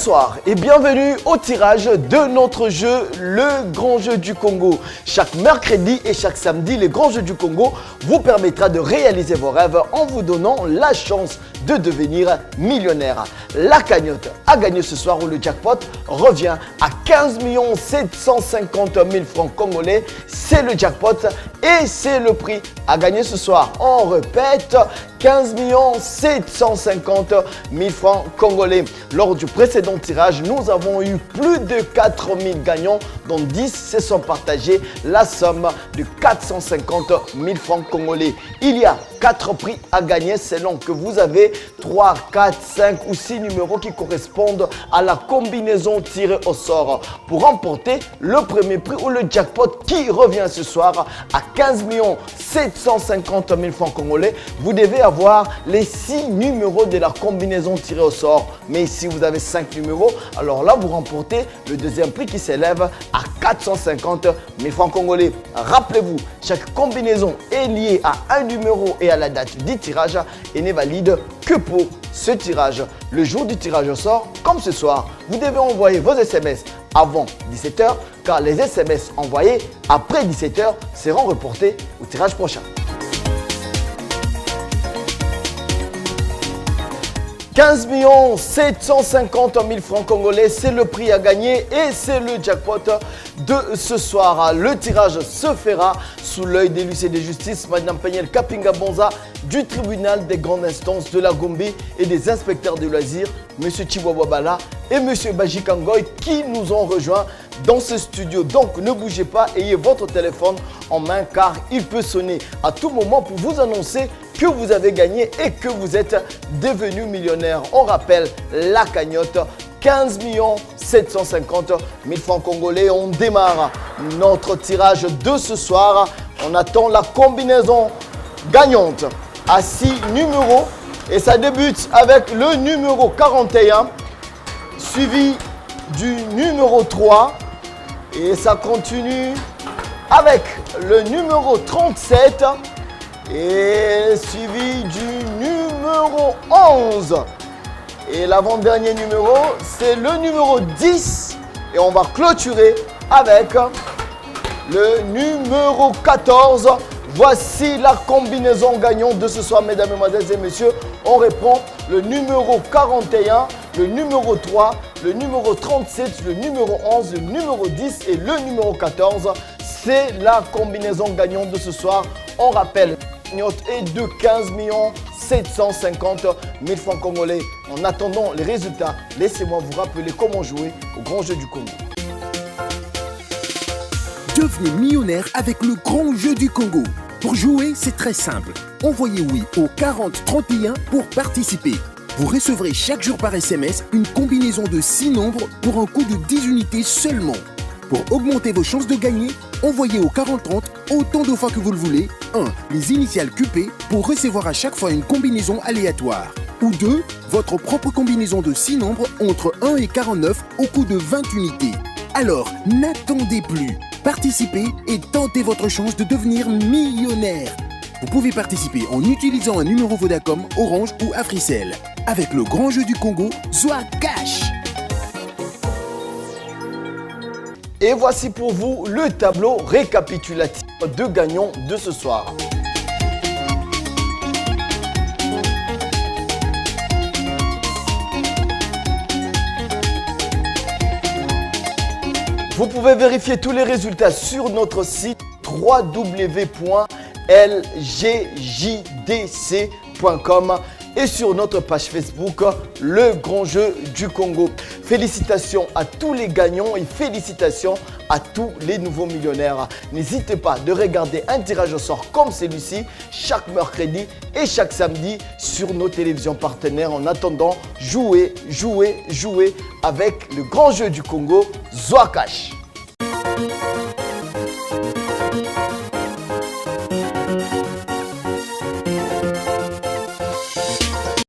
Bonsoir et bienvenue au tirage de notre jeu, le Grand Jeu du Congo. Chaque mercredi et chaque samedi, le Grand Jeu du Congo vous permettra de réaliser vos rêves en vous donnant la chance de devenir millionnaire. La cagnotte à gagner ce soir où le jackpot revient à 15 750 000 francs congolais. C'est le jackpot et c'est le prix à gagner ce soir. On répète, 15 750 000 francs congolais. Lors du précédent tirage, nous avons eu plus de 4 000 gagnants, dont 10 se sont partagés la somme de 450 000 francs congolais. Il y a 4 prix à gagner selon que vous avez 3, 4, 5 ou 6 numéros qui correspondent à la combinaison tirée au sort. Pour remporter le premier prix ou le jackpot qui revient ce soir à 15 750 000 francs congolais, vous devez avoir les 6 numéros de la combinaison tirée au sort. Mais si vous avez 5 numéros, alors là vous remportez le deuxième prix qui s'élève à 450 000 francs congolais. Rappelez-vous, chaque combinaison est liée à un numéro et à la date du tirage et n'est valide que pour ce tirage. Le jour du tirage au sort, comme ce soir, vous devez envoyer vos SMS avant 17 h car les SMS envoyés après 17 h seront reportés au tirage prochain. 15 750 000 francs congolais, c'est le prix à gagner et c'est le jackpot de ce soir. Le tirage se fera sous l'œil des huissiers de justice, Madame Peniel Kapinga Bonza, du tribunal des grandes instances de la Gombe et des inspecteurs de loisirs, M. Chihuahua et M. Bajikangoy qui nous ont rejoints dans ce studio. Donc ne bougez pas, ayez votre téléphone en main car il peut sonner à tout moment pour vous annoncer que vous avez gagné et que vous êtes devenu millionnaire. On rappelle la cagnotte, 15 750 000 francs congolais. On démarre notre tirage de ce soir. On attend la combinaison gagnante à 6 numéros et ça débute avec le numéro 41 suivi du numéro 3 et ça continue avec le numéro 37 et suivi du numéro 11. Et l'avant-dernier numéro, c'est le numéro 10. Et on va clôturer avec le numéro 14. Voici la combinaison gagnante de ce soir, mesdames, mesdemoiselles et messieurs. On reprend le numéro 41, le numéro 3, le numéro 37, le numéro 11, le numéro 10 et le numéro 14. C'est la combinaison gagnante de ce soir. On rappelle, est de 15 750 000 francs congolais. En attendant les résultats, laissez-moi vous rappeler comment jouer au Grand Jeu du Congo. Devenez millionnaire avec le Grand Jeu du Congo. Pour jouer, c'est très simple. Envoyez oui au 40 31 pour participer. Vous recevrez chaque jour par SMS une combinaison de 6 nombres pour un coût de 10 unités seulement. Pour augmenter vos chances de gagner, envoyez au 4030 autant de fois que vous le voulez. 1. Les initiales QP pour recevoir à chaque fois une combinaison aléatoire. Ou 2. Votre propre combinaison de 6 nombres entre 1 et 49 au coût de 20 unités. Alors, n'attendez plus. Participez et tentez votre chance de devenir millionnaire. Vous pouvez participer en utilisant un numéro Vodacom, Orange ou Africell. Avec le Grand Jeu du Congo, Zoa Cash. Et voici pour vous le tableau récapitulatif de gagnants de ce soir. Vous pouvez vérifier tous les résultats sur notre site www.lgjdc.com et sur notre page Facebook, le Grand Jeu du Congo. Félicitations à tous les gagnants et félicitations à tous les nouveaux millionnaires. N'hésitez pas de regarder un tirage au sort comme celui-ci chaque mercredi et chaque samedi sur nos télévisions partenaires. En attendant, jouez avec le Grand Jeu du Congo, Zoa Cash.